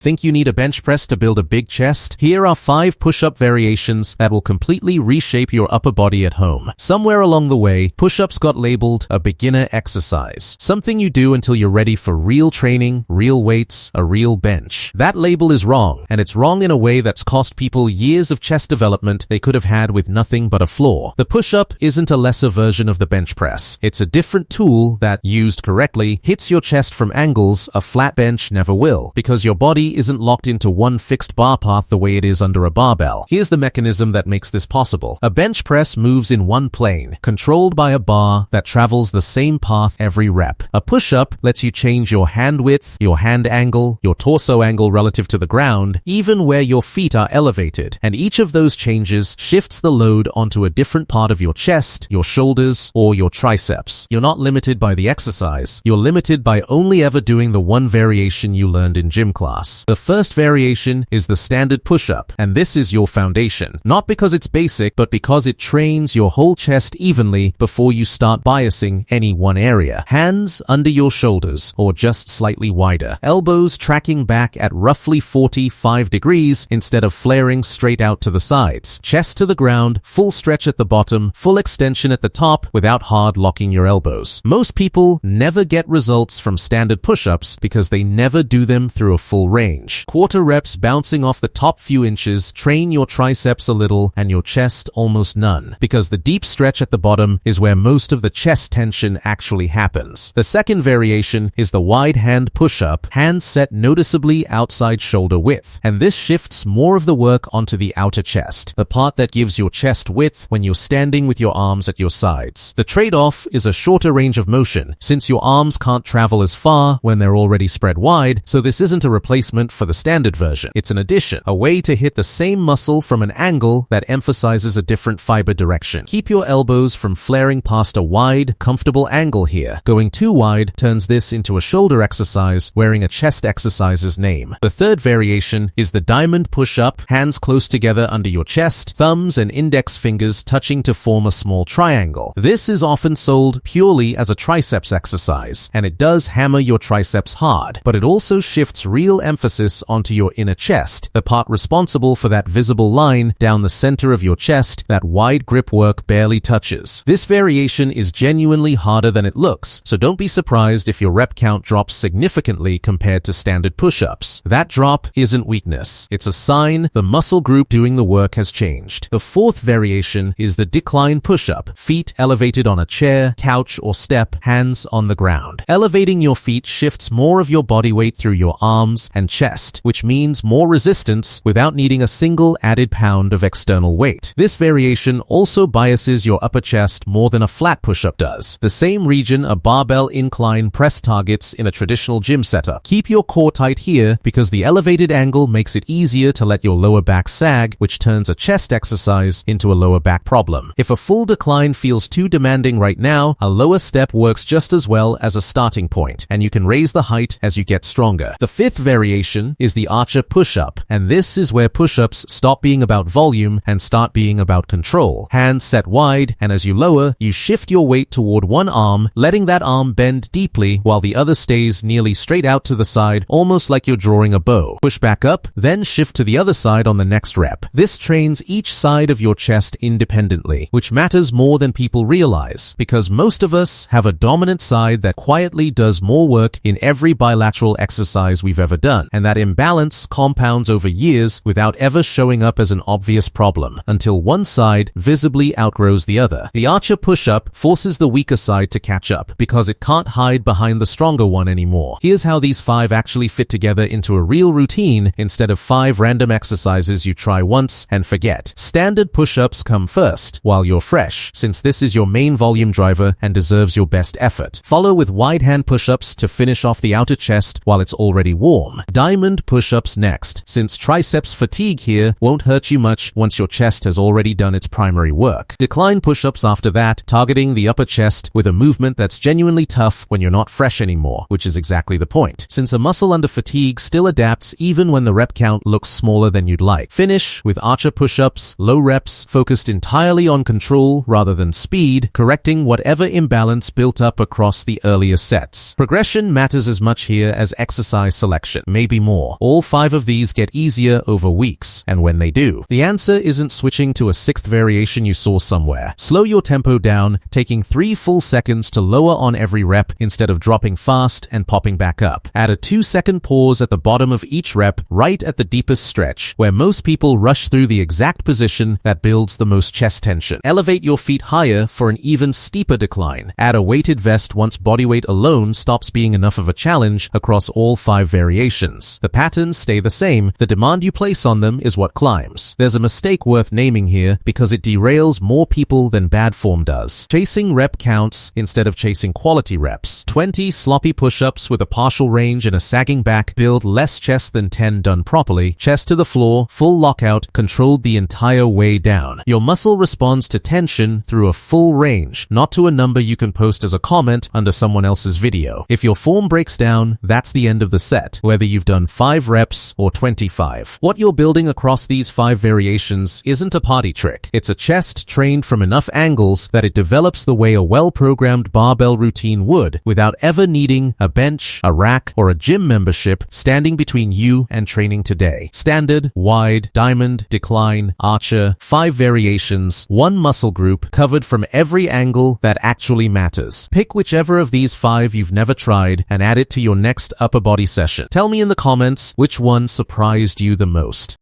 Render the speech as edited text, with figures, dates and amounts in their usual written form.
Think you need a bench press to build a big chest? Here are 5 push-up variations that will completely reshape your upper body at home. Somewhere along the way, push-ups got labeled a beginner exercise. Something you do until you're ready for real training, real weights, a real bench. That label is wrong, and it's wrong in a way that's cost people years of chest development they could have had with nothing but a floor. The push-up isn't a lesser version of the bench press. It's a different tool that, used correctly, hits your chest from angles a flat bench never will, because your body isn't locked into one fixed bar path the way it is under a barbell. Here's the mechanism that makes this possible. A bench press moves in one plane, controlled by a bar that travels the same path every rep. A push-up lets you change your hand width, your hand angle, your torso angle relative to the ground, even where your feet are elevated, and each of those changes shifts the load onto a different part of your chest, your shoulders, or your triceps. You're not limited by the exercise. You're limited by only ever doing the one variation you learned in gym class. The first variation is the standard push-up, and this is your foundation. Not because it's basic, but because it trains your whole chest evenly before you start biasing any one area. Hands under your shoulders, or just slightly wider. Elbows tracking back at roughly 45 degrees instead of flaring straight out to the sides. Chest to the ground, full stretch at the bottom, full extension at the top without hard locking your elbows. Most people never get results from standard push-ups because they never do them through a full range. Quarter reps bouncing off the top few inches train your triceps a little and your chest almost none, because the deep stretch at the bottom is where most of the chest tension actually happens. The second variation is the wide hand push-up, hands set noticeably outside shoulder width, and this shifts more of the work onto the outer chest, the part that gives your chest width when you're standing with your arms at your sides. The trade-off is a shorter range of motion, since your arms can't travel as far when they're already spread wide, so this isn't a replacement for the standard version. It's an addition, a way to hit the same muscle from an angle that emphasizes a different fiber direction. Keep your elbows from flaring past a wide, comfortable angle here. Going too wide turns this into a shoulder exercise wearing a chest exercise's name. The third variation is the diamond push-up, hands close together under your chest, thumbs and index fingers touching to form a small triangle. This is often sold purely as a triceps exercise, and it does hammer your triceps hard, but it also shifts real emphasis onto your inner chest, the part responsible for that visible line down the center of your chest that wide grip work barely touches. This variation is genuinely harder than it looks, so don't be surprised if your rep count drops significantly compared to standard push-ups. That drop isn't weakness. It's a sign the muscle group doing the work has changed. The fourth variation is the decline push-up, feet elevated on a chair, couch, or step, hands on the ground. Elevating your feet shifts more of your body weight through your arms and chest, which means more resistance without needing a single added pound of external weight. This variation also biases your upper chest more than a flat push-up does, the same region a barbell incline press targets in a traditional gym setup. Keep your core tight here because the elevated angle makes it easier to let your lower back sag, which turns a chest exercise into a lower back problem. If a full decline feels too demanding right now, a lower step works just as well as a starting point, and you can raise the height as you get stronger. The fifth variation is the archer push-up, and this is where push-ups stop being about volume and start being about control. Hands set wide, and as you lower, you shift your weight toward one arm, letting that arm bend deeply while the other stays nearly straight out to the side, almost like you're drawing a bow. Push back up, then shift to the other side on the next rep. This trains each side of your chest independently, which matters more than people realize, because most of us have a dominant side that quietly does more work in every bilateral exercise we've ever done, and that imbalance compounds over years without ever showing up as an obvious problem, until one side visibly outgrows the other. The archer push-up forces the weaker side to catch up, because it can't hide behind the stronger one anymore. Here's how these 5 actually fit together into a real routine instead of 5 random exercises you try once and forget. Standard push-ups come first, while you're fresh, since this is your main volume driver and deserves your best effort. Follow with wide hand push-ups to finish off the outer chest while it's already warm. Diamond push-ups next, since triceps fatigue here won't hurt you much once your chest has already done its primary work. Decline push-ups after that, targeting the upper chest with a movement that's genuinely tough when you're not fresh anymore, which is exactly the point, since a muscle under fatigue still adapts even when the rep count looks smaller than you'd like. Finish with archer push-ups, low reps, focused entirely on control rather than speed, correcting whatever imbalance built up across the earlier sets. Progression matters as much here as exercise selection. Maybe maybe more. All 5 of these get easier over weeks, and when they do, the answer isn't switching to a 6th variation you saw somewhere. Slow your tempo down, taking 3 full seconds to lower on every rep instead of dropping fast and popping back up. Add a 2-second pause at the bottom of each rep, right at the deepest stretch, where most people rush through the exact position that builds the most chest tension. Elevate your feet higher for an even steeper decline. Add a weighted vest once bodyweight alone stops being enough of a challenge across all 5 variations. The patterns stay the same, the demand you place on them is what climbs. There's a mistake worth naming here because it derails more people than bad form does. Chasing rep counts instead of chasing quality reps. 20 sloppy push-ups with a partial range and a sagging back build less chest than 10 done properly. Chest to the floor, full lockout, controlled the entire way down. Your muscle responds to tension through a full range, not to a number you can post as a comment under someone else's video. If your form breaks down, that's the end of the set, whether you've done 5 reps or 25. What you're building across these 5 variations isn't a party trick. It's a chest trained from enough angles that it develops the way a well-programmed barbell routine would, without ever needing a bench, a rack, or a gym membership standing between you and training today. Standard, wide, diamond, decline, archer, 5 variations, 1 muscle group covered from every angle that actually matters. Pick whichever of these 5 you've never tried and add it to your next upper body session. Tell me in the comments which one surprised you the most.